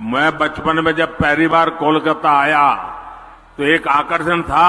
मैं बचपन में जब पहली बार कोलकाता आया तो एक आकर्षण था,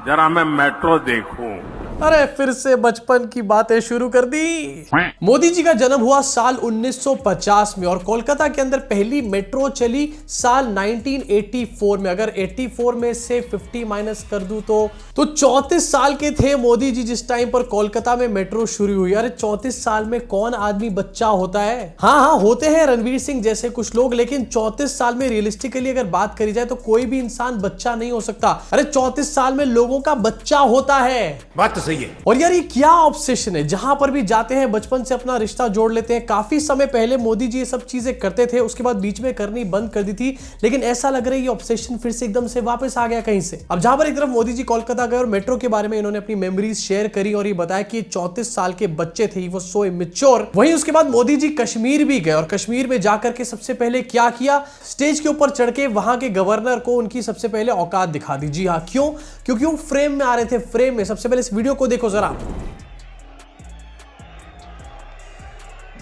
जरा मैं मेट्रो देखूं। अरे फिर से बचपन की बातें शुरू कर दी। मोदी जी का जन्म हुआ साल 1950 में और कोलकाता के अंदर पहली मेट्रो चली साल 1984 में। अगर 84 में से 50 माइनस कर दूं तो 34 साल के थे मोदी जी जिस टाइम पर कोलकाता में मेट्रो शुरू हुई। अरे 34 साल में कौन आदमी बच्चा होता है? हाँ होते हैं रणवीर सिंह जैसे कुछ लोग, लेकिन 34 साल में रियलिस्टिकली अगर बात करी जाए तो कोई भी इंसान बच्चा नहीं हो सकता। अरे 34 साल में लोगों का बच्चा होता है। बात तो सही है। और यार ये क्या ऑब्सेशन है, जहां पर भी जाते हैं बचपन से अपना रिश्ता जोड़ लेते हैं। काफी समय पहले मोदी जी ये सब चीजें करते थे, उसके बाद बीच में करनी बंद कर दी थी, लेकिन ऐसा लग रहा है ये ऑब्सेशन फिर से एकदम से वापस आ गया कहीं से। अब जहां पर एक तरफ मोदी जी कोलकाता गए और मेट्रो के बारे में इन्होंने अपनी मेमोरीज शेयर करी और ये बताया कि 34 साल के बच्चे थे, वो सो इमेच्योर। वहीं उसके बाद मोदी जी कश्मीर भी गए और कश्मीर में जाकर के सबसे पहले क्या किया, स्टेज के ऊपर चढ़ के वहां के गवर्नर को उनकी सबसे पहले औकात दिखा दी। जी हाँ, क्यों? क्योंकि वो फ्रेम में आ रहे थे। फ्रेम में सबसे पहले इस वीडियो को देखो जरा।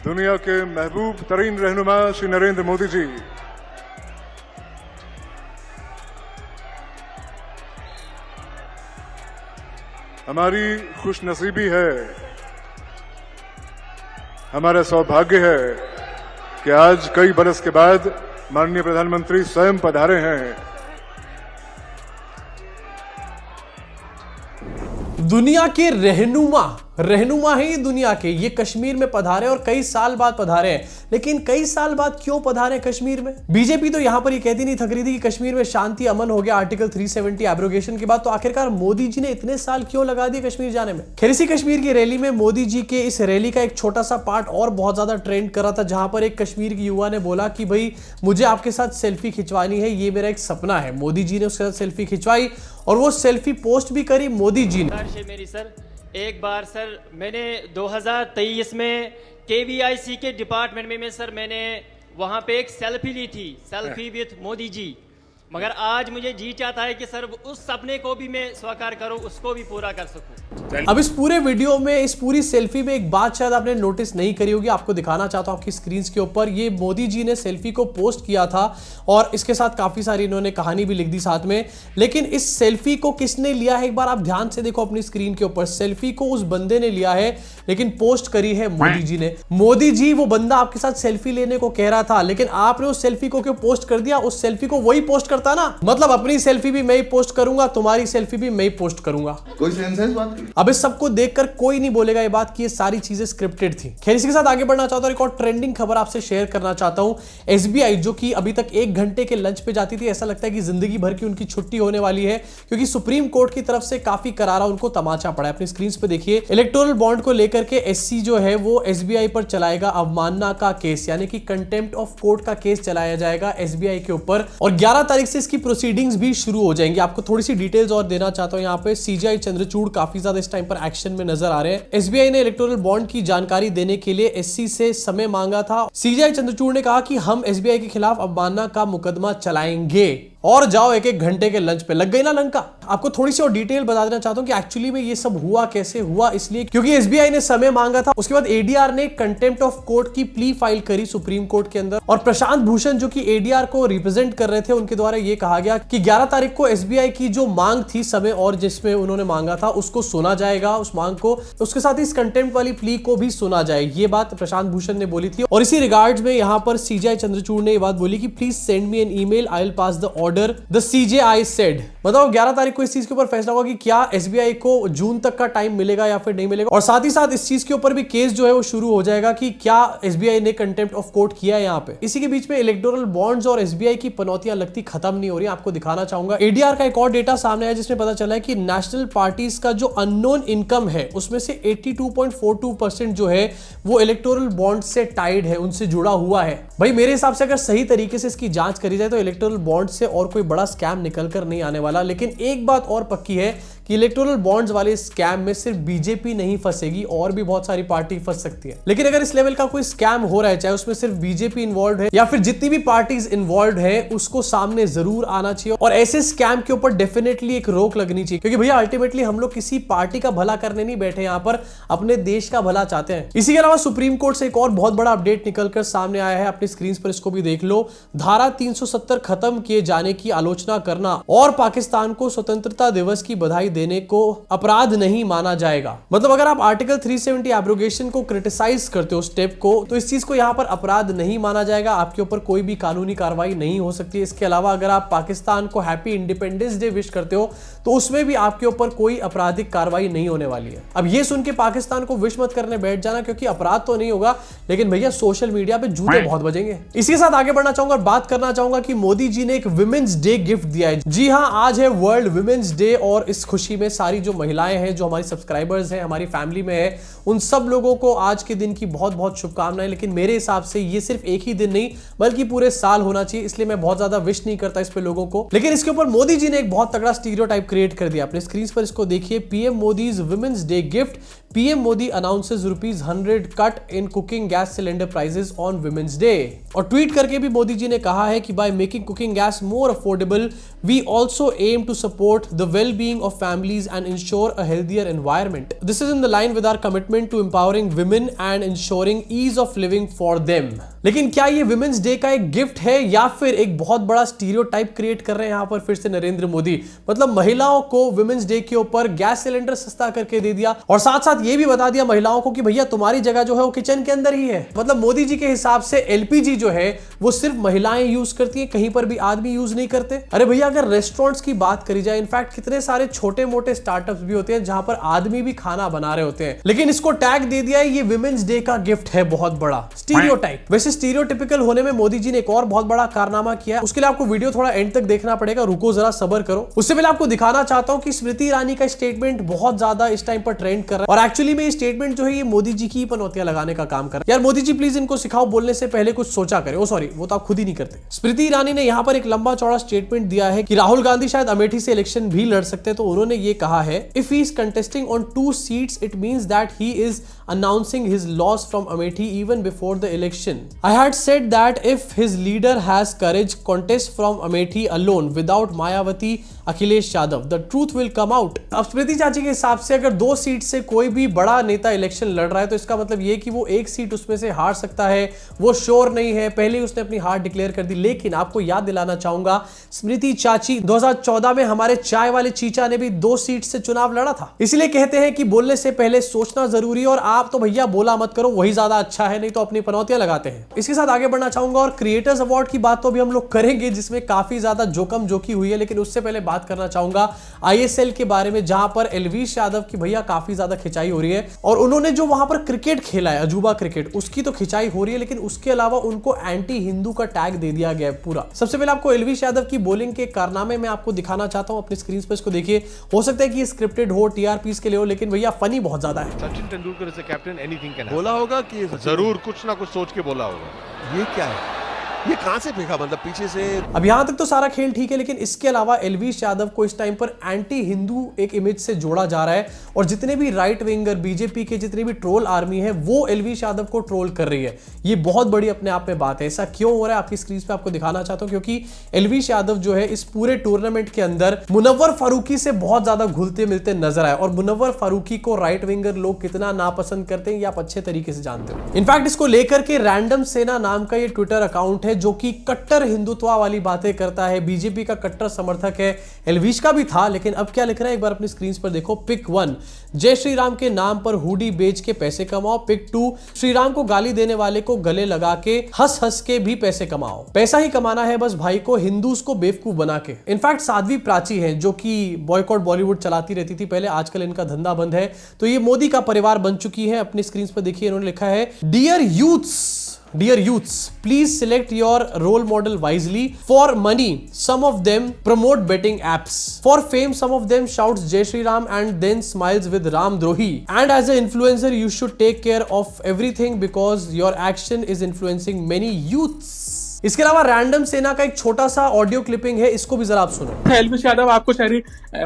दुनिया के महबूब तरीन रहनुमा श्री नरेंद्र मोदी जी, हमारी खुशनसीबी है, हमारा सौभाग्य है कि आज कई बरस के बाद माननीय प्रधानमंत्री स्वयं पधारे हैं। दुनिया के रहनुमा ही दुनिया के, ये कश्मीर में पधारे और कई साल बाद पधारे हैं। लेकिन कई साल बाद क्यों पधारे कश्मीर में? बीजेपी तो यहां पर ये कहती नहीं थक रही थी कि कश्मीर में शांति अमन हो गया आर्टिकल 370 एब्रोगेशन के बाद, तो आखिरकार मोदी जी ने इतने साल क्यों लगा दिए कश्मीर जाने में? खैर इसी कश्मीर की रैली में मोदी जी के इस रैली का एक छोटा सा पार्ट और बहुत ज्यादा ट्रेंड कर रहा था, जहां पर एक कश्मीर की युवा ने बोला कि भाई मुझे आपके साथ सेल्फी खिंचवानी है, ये मेरा एक सपना है। मोदी जी ने उसके साथ सेल्फी खिंचवाई और वो सेल्फी पोस्ट भी करी मोदी जी ने। मेरी सर एक बार सर मैंने 2023 में KVIC के डिपार्टमेंट में सर मैंने वहां पे एक सेल्फी ली थी, सेल्फी विथ मोदी जी। मगर आज मुझे जी चाहता है कि सर उस सपने को भी मैं साकार करूं, उसको भी पूरा कर सकूं। अब इस पूरे वीडियो में, इस पूरी सेल्फी में एक बात शायद आपने नोटिस नहीं करी होगी, आपको दिखाना चाहता हूं आपकी स्क्रीन के ऊपर। ये मोदी जी ने सेल्फी को पोस्ट किया था और इसके साथ काफी सारी इन्होंने कहानी भी लिख दी साथ में। लेकिन इस सेल्फी को किसने लिया है, एक बार आप ध्यान से देखो अपनी स्क्रीन के ऊपर। सेल्फी को उस बंदे ने लिया है लेकिन पोस्ट करी है मोदी जी ने। मोदी जी वो बंदा आपके साथ सेल्फी लेने को कह रहा था, लेकिन आपने उस सेल्फी को क्यों पोस्ट कर दिया? उस सेल्फी को वही पोस्ट करता ना, मतलब अपनी सेल्फी भी मैं ही पोस्ट करूंगा, तुम्हारी सेल्फी भी मैं ही पोस्ट करूंगा। कोई सेंस है इस बात की? अब इस सबको देखकर कोई नहीं बोलेगा ये बात कि ये सारी चीजें स्क्रिप्टेड थी। खैर इसी के साथ आगे बढ़ना चाहता हूं, एक और ट्रेंडिंग खबर आपसे शेयर करना चाहता हूं। SBI जो कि अभी तक 1 घंटे के लंच पे जाती थी, ऐसा लगता है कि जिंदगी भर की उनकी छुट्टी होने वाली है, क्योंकि सुप्रीम कोर्ट की तरफ से काफी करारा उनको तमाचा पड़ा है। अपनी स्क्रीन पे देखिए, इलेक्टोरल बॉन्ड को लेकर के SC जो है वो SBI पर चलाएगा अवमानना का केस, यानी कि कंटेम्प्ट ऑफ कोर्ट का केस चलाया जाएगा SBI के ऊपर और 11 तारीख से इसकी प्रोसीडिंग्स भी शुरू हो जाएंगी। आपको थोड़ी सी डिटेल्स और देना चाहता हूं। यहाँ पे CJI चंद्रचूड़ काफी ज्यादा इस टाइम पर एक्शन में नजर आ रहे हैं। SBI ने इलेक्टोरल बॉन्ड की जानकारी देने के लिए SC से समय मांगा था। CJI चंद्रचूड़ ने कहा कि हम SBI के खिलाफ अवमानना का मुकदमा चलाएंगे। और जाओ 1-1 घंटे के लंच पे लग गई ना लंका। आपको थोड़ी सी और डिटेल बता देना चाहता हूं कि एक्चुअली में ये सब हुआ कैसे हुआ, इसलिए क्योंकि SBI ने समय मांगा था। उसके बाद ADR ने कंटेम्प्ट ऑफ कोर्ट की प्ली फाइल करी सुप्रीम कोर्ट के अंदर और प्रशांत भूषण जो कि ADR को रिप्रेजेंट कर रहे थे, उनके द्वारा ये कहा गया कि 11 तारीख को SBI की जो मांग थी समय और जिसमें उन्होंने मांगा था उसको सुना जाएगा, उस मांग को, उसके साथ इस कंटेम्प्ट वाली प्ली को भी सुना जाए। ये बात प्रशांत भूषण ने बोली थी और इसी रिगार्ड्स में यहाँ पर CJI चंद्रचूड़ ने ये बात बोली कि please send me an email, I will pass the order the CJI said। बताओ 11 तारीख को इस चीज के ऊपर फैसला होगा कि क्या SBI को जून तक का टाइम मिलेगा या फिर नहीं मिलेगा। और साथ ही साथ इस चीज के ऊपर भी केस जो है वो शुरू हो जाएगा कि क्या SBI ने कंटेम्प्ट ऑफ कोर्ट किया है यहाँ पे। इसी के बीच में इलेक्टोरल बॉन्ड्स और SBI की पनौतियां लगती खत्म नहीं हो रही। आपको दिखाना चाहूंगा ADR का एक और डेटा सामने आया जिसमें पता चला है कि नेशनल पार्टीज का जो अननोन इनकम है उसमें से 82.42% जो है वो इलेक्टोरल बॉन्ड से टाइड है, उनसे जुड़ा हुआ है। भाई मेरे हिसाब से अगर सही तरीके से इसकी जांच करी जाए तो इलेक्टोरल बॉन्ड से और कोई बड़ा स्कैम निकल कर नहीं आने वाला। लेकिन एक बात और पक्की है कि कि इलेक्टोरल बॉन्ड्स वाले स्कैम में सिर्फ बीजेपी नहीं फंसेगी और भी बहुत सारी पार्टी फंस सकती है। लेकिन अगर इस लेवल का कोई स्कैम हो रहा है, चाहे उसमें सिर्फ बीजेपी इन्वॉल्व है या फिर जितनी भी पार्टीज इन्वॉल्व है, उसको सामने जरूर आना चाहिए और ऐसे स्कैम के ऊपर डेफिनेटली एक रोक लगनी चाहिए, क्योंकि भैया अल्टीमेटली हम लोग किसी पार्टी का भला करने नहीं बैठे, यहाँ पर अपने देश का भला चाहते हैं। इसी के अलावा सुप्रीम कोर्ट से एक और बहुत बड़ा अपडेट निकलकर सामने आया है, अपनी स्क्रीन पर इसको भी देख लो। धारा 370 खत्म किए जाने की आलोचना करना और पाकिस्तान को स्वतंत्रता दिवस की बधाई देने को अपराध नहीं माना जाएगा। मतलब अगर आप आर्टिकल 370 एब्रोगेशन को क्रिटिसाइज करते हो स्टेप को, तो इस चीज को यहां पर अपराध नहीं माना जाएगा, आपके ऊपर कोई भी कानूनी कार्रवाई नहीं हो सकती। इसके अलावा अगर आप पाकिस्तान को हैप्पी इंडिपेंडेंस डे विश करते हो तो उसमें भी आपके ऊपर कोई आपराधिक कार्रवाई नहीं होने वाली है। अब ये सुन के पाकिस्तान को विश मत करने बैठ जाना, क्योंकि अपराध तो नहीं होगा, लेकिन भैया सोशल मीडिया पे जूते बहुत बजेंगे। इसी के साथ आगे बढ़ना चाहूंगा और बात करना चाहूंगा कि मोदी जी ने एक विमेंस डे गिफ्ट दिया है। जी हां, आज है वर्ल्ड विमेंस डे और इस खुशी में सारी जो महिलाएं हैं, जो हमारी सब्सक्राइबर्स हैं, हमारी फैमिली में है, उन सब लोगों को आज के दिन की बहुत बहुत शुभकामनाएं। लेकिन मेरे हिसाब से ये सिर्फ एक ही दिन नहीं बल्कि पूरे साल होना चाहिए, इसलिए मैं बहुत ज्यादा विश नहीं करता इस पे लोगों को। लेकिन इसके ऊपर मोदी जी ने एक बहुत तगड़ा स्टीरियोटाइप क्रिएट कर दिया। अपने स्क्रीन पर इसको देखिए, PM Modi's women's day gift, PM Modi announces ₹100 cut in cooking gas cylinder prices on women's day. और ट्वीट करके भी मोदी जी ने कहा है कि by making cooking gas more affordable we also aim to support the well being of families and ensure a healthier environment. This is in the line with our commitment to empowering women and ensuring ease of living for them. लेकिन क्या ये women's day का एक gift है या फिर एक बहुत बड़ा स्टीरियोटाइप क्रिएट कर रहे हैं यहाँ पर फिर से नरेंद्र मोदी? मतलब महिलाओं को विमेंस डे के ऊपर गैस सिलेंडर सस्ता करके दे दिया और साथ साथ ये भी बता दिया महिलाओं को कि भैया तुम्हारी जगह जो है वो किचन के अंदर ही है। मतलब मोदी जी के हिसाब से एलपीजी जो है वो सिर्फ महिलाएं यूज करती हैं, कहीं पर भी आदमी यूज नहीं करते। अरे भैया अगर रेस्टोरेंट्स की बात करी जाए, इनफैक्ट कितने सारे छोटे मोटे स्टार्टअप्स भी होते हैं जहां पर आदमी भी खाना बना रहे होते हैं, लेकिन इसको टैग दे दिया है ये विमेंस डे का गिफ्ट है। बहुत बड़ा स्टीरियोटाइप। वैसे स्टीरियोटिपिकल होने में मोदी जी ने एक और बहुत बड़ा कारनामा किया है, उसके लिए आपको वीडियो थोड़ा एंड तक देखना पड़ेगा, रुको जरा सब्र करो। उससे पहले आपको दिखाना चाहता हूं कि स्मृति ईरानी का स्टेटमेंट बहुत ज्यादा इस टाइम पर ट्रेंड कर रहा है और एक्चुअली में ये स्टेटमेंट जो है ये मोदी जी की पनौतियां लगाने का काम कर रहा है। यार मोदी जी प्लीज इनको सिखाओ बोलने से पहले कुछ सोचा करें। ओ सॉरी, वो तो आप खुद ही नहीं करते। स्मृति ईरानी ने यहां पर एक लंबा चौड़ा स्टेटमेंट दिया है कि राहुल गांधी शायद अमेठी से इलेक्शन भी लड़ सकते हैं। तो उन्होंने ये कहा है, if he is contesting on 2 seats it means that he is announcing his loss from Amethi even before the election. I had said that if his leader has courage, contest from Amethi alone without Mayawati, Akhilesh Yadav, the truth will come out. अब स्मृति चाची के हिसाब से अगर 2 seat से कोई भी बड़ा नेता इलेक्शन लड़ रहा है तो इसका मतलब ये कि वो 1 सीट उसमें से हार सकता है, वो श्योर नहीं है, पहले ही उसने अपनी हार डिक्लेयर कर दी। लेकिन आपको याद दिलाना चाहूंगा, स्मृति चाची 2014 में हमारे चाय वाले चीचा ने भी 2 सीट से चुनाव लड़ा था। इसीलिए कहते हैं कि बोलने से पहले सोचना जरूरी है और आप तो भैया बोला मत करो, वही ज्यादा अच्छा है, नहीं तो अपनी पनौतियां लगाते हैं। इसके साथ आगे बढ़ना चाहूंगा और क्रिएटर्स अवार्ड की बात तो भी हम लोग करेंगे जिसमें काफी ज्यादा जोखम जोखी हुई है, लेकिन उससे पहले बात करना चाहूंगा आईएसएल के बारे में, जहां पर एलवीश यादव की भैया काफी ज्यादा खिंचाई हो रही है और उन्होंने जो वहां पर क्रिकेट खेला है, अजूबा क्रिकेट, उसकी तो खिंचाई हो रही है, लेकिन उसके अलावा उनको एंटी हिंदू का टैग दे दिया गया है पूरा। सबसे पहले आपको एलवीश यादव की बॉलिंग के कारनामे में आपको दिखाना चाहता हूं, अपनी स्क्रीन पर इसको देखिए। हो सकता है कि ये स्क्रिप्टेड हो, टीआरपीस के लिए हो, लेकिन भैया फनी बहुत ज्यादा है। Sachin Tendulkar is captain, anything can बोला होगा कि जरूर कुछ ना कुछ सोच के बोला होगा। ये क्या है, ये कहां से फेंका, मतलब पीछे से? अब यहां तक तो सारा खेल ठीक है, लेकिन इसके अलावा एलवीश यादव को इस टाइम पर एंटी हिंदू एक इमेज से जोड़ा जा रहा है और जितने भी राइट विंगर बीजेपी के जितने भी ट्रोल आर्मी है वो एलवीश यादव को ट्रोल कर रही है। ये बहुत बड़ी अपने आप में बात है। ऐसा क्यों हो रहा है आपकी स्क्रीन पे आपको दिखाना चाहता हूं, क्योंकि एलवीश यादव जो है इस पूरे टूर्नामेंट के अंदर मुनव्वर फारूकी से बहुत ज्यादा घुलते मिलते नजर आए और मुनव्वर फारूकी को राइट विंगर लोग कितना नापसंद करते हैं ये आप अच्छे तरीके से जानते हो। इनफैक्ट इसको लेकर के रैंडम सेना नाम का ये ट्विटर अकाउंट है जो कि कट्टर हिंदुत्व वाली बातें करता है, बीजेपी का कट्टर समर्थक है, एलवीश का भी था, लेकिन अब क्या लिख रहा है एक बार अपनी स्क्रीन पर देखो। पिक 1, जय श्री राम के नाम पर हुडी बेच के पैसे कमाओ। पिक 2, श्री राम को गाली देने वाले को गले लगा के हंस हंस के भी पैसे कमाओ। पैसा ही कमाना है बस भाई को, हिंदूस को बेवकूफ बना के। इनफैक्ट साध्वी प्राची है जो कि बॉयकॉट बॉलीवुड चलाती रहती थी पहले, आजकल इनका धंधा बंद है, तो ये मोदी का परिवार बन चुकी है। अपनी स्क्रीन पर देखिए, इन्होंने लिखा है, Dear youths, please select your role model wisely. For money, some of them promote betting apps. For fame, some of them shouts Jai Shri Ram and then smiles with Ram Drohi. And as an influencer, you should take care of everything because your action is influencing many youths. इसके अलावा random सेना का एक छोटा सा audio clipping है, इसको भी जरा आप सुनो। एल्विश यादव, आपको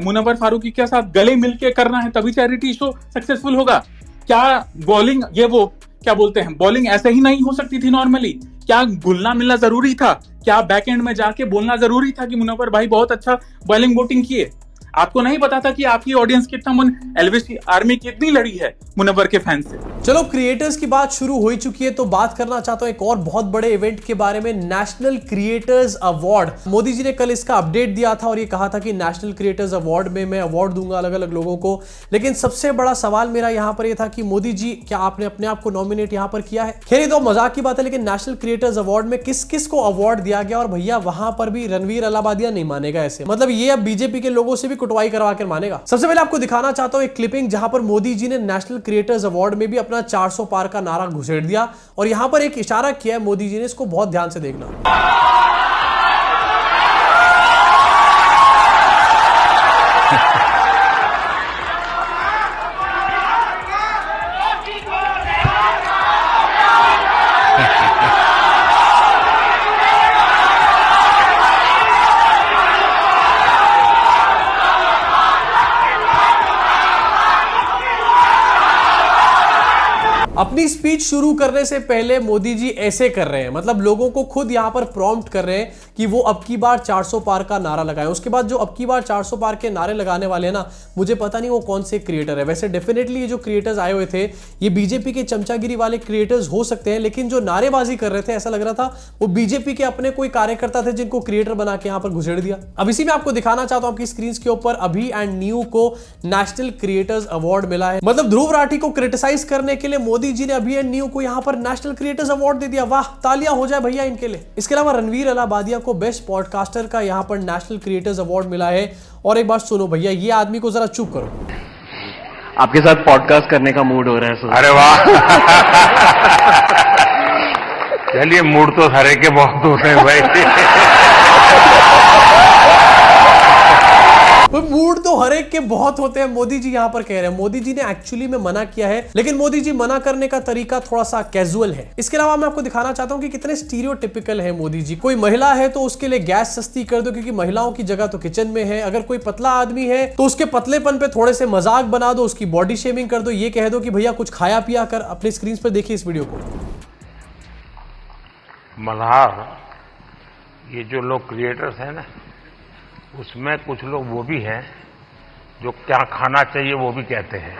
मुनव्वर फारूकी के साथ गले मिलके करना है तभी चैरिटी शो सक्सेसफुल होगा क्या? बॉलिंग ये वो क्या बोलते हैं, बॉलिंग ऐसे ही नहीं हो सकती थी नॉर्मली? क्या घुलना मिलना जरूरी था? क्या बैक एंड में जाके बोलना जरूरी था कि मुनव्वर भाई बहुत अच्छा बॉलिंग बैटिंग किए? आपको नहीं पता था कि आपकी ऑडियंस कितना एल्विश आर्मी कितनी लड़ी है मुनव्वर के फैन से? चलो, क्रिएटर्स की बात शुरू हो ही चुकी है तो बात करना चाहता हूं एक और बहुत बड़े इवेंट के बारे में, national creators award. Modi ji ने कल इसका अपडेट दिया था और ये कहा था कि नेशनल क्रिएटर्स अवार्ड में मैं अवार्ड दूंगा अलग अलग लोगों को। लेकिन सबसे बड़ा सवाल मेरा यहां पर यह था कि मोदी जी, क्या आपने अपने आप को नॉमिनेट यहां पर किया है? खैर, ये तो मजाक की बात है, लेकिन नेशनल क्रिएटर्स अवार्ड में किस किस को अवार्ड दिया गया? और भैया वहां पर भी रणवीर अलाहाबादिया नहीं मानेगा ऐसे, मतलब ये अब बीजेपी के लोगों से भी कुटवाई करवा कर मानेगा। सबसे पहले आपको दिखाना चाहता हूं एक क्लिपिंग जहां पर मोदी जी ने नेशनल क्रिएटर्स अवार्ड में भी अपना 400 पार का नारा घुसेड़ दिया और यहां पर एक इशारा किया है मोदी जी ने, इसको बहुत ध्यान से देखना। अपनी स्पीच शुरू करने से पहले मोदी जी ऐसे कर रहे हैं, मतलब लोगों को खुद यहां पर प्रॉम्प्ट कर रहे हैं कि वो अब की बार 400 पार का नारा लगाएं। उसके बाद जो अब की बार 400 पार के नारे लगाने वाले हैं ना, मुझे पता नहीं वो कौन से क्रिएटर है। वैसे डेफिनेटली ये जो क्रिएटर्स आए हुए थे ये बीजेपी के चमचागिरी वाले क्रिएटर्स हो सकते हैं, लेकिन जो नारेबाजी कर रहे थे ऐसा लग रहा था वो बीजेपी के अपने कोई कार्यकर्ता थे जिनको क्रिएटर बना के यहां पर घुसेड़ दिया। अब इसी में आपको दिखाना चाहता हूं आपकी स्क्रीन के ऊपर, अभी एंड न्यू को नेशनल क्रिएटर्स अवार्ड मिला है। मतलब ध्रुव राठी को क्रिटिसाइज करने के लिए मोदी जी ने अभी एंड न्यू को यहां पर नेशनल क्रिएटर्स अवार्ड दे दिया। वाह, तालियां हो जाए भैया इनके लिए। इसके अलावा रणवीर अलाहाबादिया को बेस्ट पॉडकास्टर का यहां पर नेशनल क्रिएटर्स अवार्ड मिला है। और एक बात सुनो भैया, ये आदमी को जरा चुप करो। आपके साथ पॉडकास्ट करने का मूड हो रहा है सर। अरे वाह चलिए, मूड तो हरे के बहुत होते हैं भाई। मूड तो हर एक के बहुत होते हैं, मोदी जी यहां पर कह रहे हैं। मोदी जी ने एक्चुअली में मना किया है, लेकिन मोदी जी मना करने का तरीका थोड़ा सा कैजुअल है। इसके अलावा मैं आपको दिखाना चाहता हूं कि कितने स्टीरियोटिपिकल है मोदी जी। कोई महिला है तो उसके लिए गैस सस्ती कर दो, क्योंकि महिलाओं की जगह तो किचन में है। अगर कोई पतला आदमी है तो उसके पतलेपन पे थोड़े से मजाक बना दो, उसकी बॉडी शेमिंग कर दो, ये कह दो कि भैया कुछ खाया पिया कर। अपने स्क्रीन पर देखिए इस वीडियो को। मल्हार, ये जो लोग क्रिएटर्स हैं ना, उसमें कुछ लोग वो भी हैं जो क्या खाना चाहिए वो भी कहते हैं।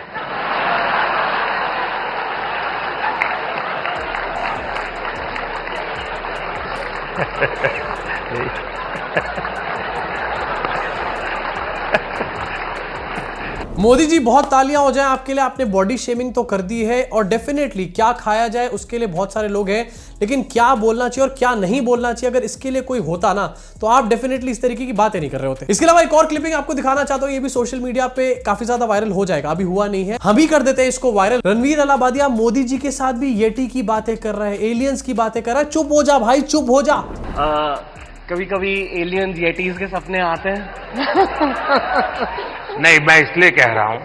मोदी जी बहुत तालियां हो जाएं आपके लिए, आपने बॉडी शेमिंग तो कर दी है और डेफिनेटली क्या खाया जाए उसके लिए बहुत सारे लोग हैं, लेकिन क्या बोलना चाहिए और क्या नहीं बोलना चाहिए अगर इसके लिए कोई होता ना, तो आप डेफिनेटली इस तरीके की बातें नहीं कर रहे होते। इसके अलावा एक और क्लिपिंग आपको दिखाना चाहता हूं, ये भी सोशल मीडिया पे काफी ज्यादा वायरल हो जाएगा, अभी हुआ नहीं है, हम ही कर देते हैं इसको वायरल। रणवीर अलाहाबादिया मोदी जी के साथ भी येटी की बातें कर रहा है, एलियंस की बातें कर रहा है। चुप हो जा भाई, चुप हो जा। कभी कभी एलियंस येटीज के सपने आते हैं। नहीं, मैं इसलिए कह रहा हूं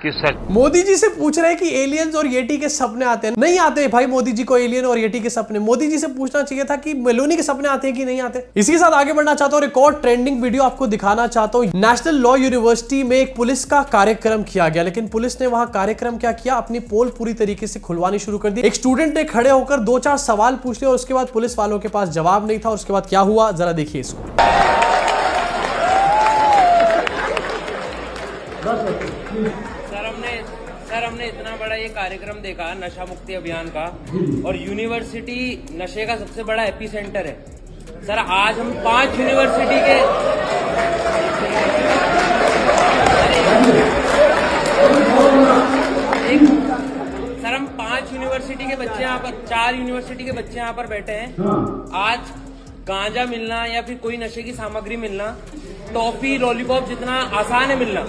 कि सच। मोदी जी से पूछ रहे हैं कि एलियंस और येटी के सपने आते हैं? नहीं आते भाई मोदी जी को एलियन और येटी के सपने। मोदी जी से पूछना चाहिए था कि मेलोनी के सपने आते हैं कि नहीं आते। इसी के साथ आगे बढ़ना चाहता हूं, एक और ट्रेंडिंग वीडियो आपको दिखाना चाहता हूं। नेशनल लॉ यूनिवर्सिटी में एक पुलिस का कार्यक्रम किया गया, लेकिन पुलिस ने वहां कार्यक्रम क्या किया, अपनी पोल पूरी तरीके से खुलवानी शुरू कर दी। एक स्टूडेंट ने खड़े होकर 2-4 सवाल पूछ लिए और उसके बाद पुलिस वालों के पास जवाब नहीं था। और उसके बाद क्या हुआ जरा देखिए इसको। सर हमने इतना बड़ा ये कार्यक्रम देखा नशा मुक्ति अभियान का, और यूनिवर्सिटी नशे का सबसे बड़ा एपी सेंटर है। सर आज हम 5 यूनिवर्सिटी के सर हम 5 यूनिवर्सिटी के बच्चे यहाँ पर, 4 यूनिवर्सिटी के बच्चे यहाँ पर बैठे हैं। आज गांजा मिलना या फिर कोई नशे की सामग्री मिलना, टॉफी लॉलीपॉप जितना आसान है मिलना,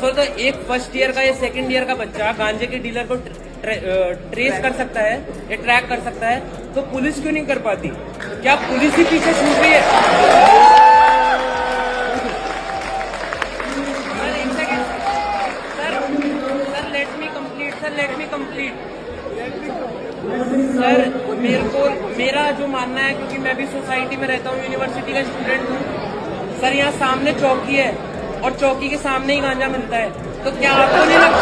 तो एक फर्स्ट ईयर का या सेकंड ईयर का बच्चा गांजे के डीलर को ट्रेस कर सकता है या ट्रैक कर सकता है, तो पुलिस क्यों नहीं कर पाती? क्या पुलिस ही पीछे छूट रही है? Sir let me complete. Sir मेरा जो मानना है, क्योंकि मैं भी सोसाइटी में रहता हूँ, यूनिवर्सिटी का स्टूडेंट हूँ सर, यहाँ सामने चौकी है और चौकी के सामने ही गांजा मिलता है, तो क्या आपको नहीं लगता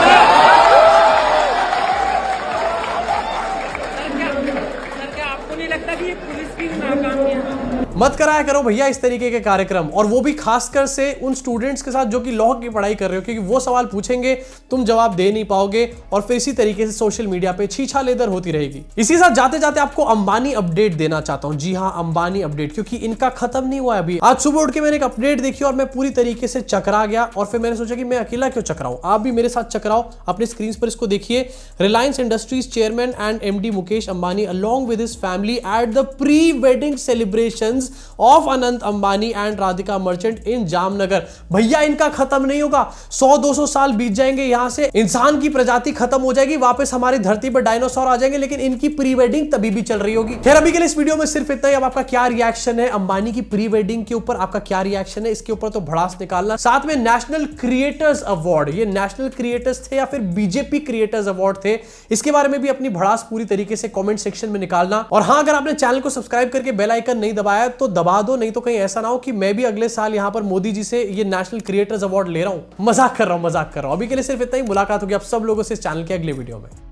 सर, क्या आपको नहीं लगता कि ये पुलिस की नाकामी है? मत कराया करो भैया इस तरीके के कार्यक्रम, और वो भी खासकर से उन स्टूडेंट्स के साथ जो कि लॉ की पढ़ाई कर रहे हो, क्योंकि वो सवाल पूछेंगे तुम जवाब दे नहीं पाओगे और फिर इसी तरीके से सोशल मीडिया पे छीछा लेदर होती रहेगी। इसी साथ जाते जाते आपको अंबानी अपडेट देना चाहता हूं। जी हां, अंबानी अपडेट, क्योंकि इनका खत्म नहीं हुआ अभी। आज सुबह उठ के मैंने एक अपडेट देखी और मैं पूरी तरीके से चकरा गया, और फिर मैंने सोचा कि मैं अकेला क्यों चकराऊं, आप भी मेरे साथ चकराओ। अपने स्क्रीन पर इसको देखिए। Reliance industries chairman and MD Mukesh Ambani along with his family at the pre wedding celebrations of Anant Ambani and Radhika Merchant इन जामनगर। भैया इनका खत्म नहीं होगा, 100-200 साल बीत जाएंगे, यहां से इंसान की प्रजाति खत्म हो जाएगी, वापस हमारी धरती पर डायनासोर आ जाएंगे, लेकिन इनकी प्री वेडिंग तभी भी चल रही होगी। खैर अभी के लिए इस वीडियो में सिर्फ इतना ही। अब आपका क्या रिएक्शन है अंबानी की प्री वेडिंग के ऊपर, आपका क्या रिएक्शन है इसके ऊपर तो भड़ास निकालना। साथ में नेशनल क्रिएटर्स अवार्ड, ये नेशनल क्रिएटर्स थे या फिर बीजेपी क्रिएटर्स अवार्ड थे, इसके बारे में भी अपनी भड़ास पूरी तरीके से कमेंट सेक्शन में निकालना। और हां, अगर आपने चैनल को सब्सक्राइब करके बेल आइकन नहीं दबाया तो दबा दो, नहीं तो कहीं ऐसा ना हो कि मैं भी अगले साल यहां पर मोदी जी से ये नेशनल क्रिएटर्स अवार्ड ले रहा हूं। मजाक कर रहा हूं। अभी के लिए सिर्फ इतना ही। मुलाकात होगी आप सब लोगों से इस चैनल के अगले वीडियो में।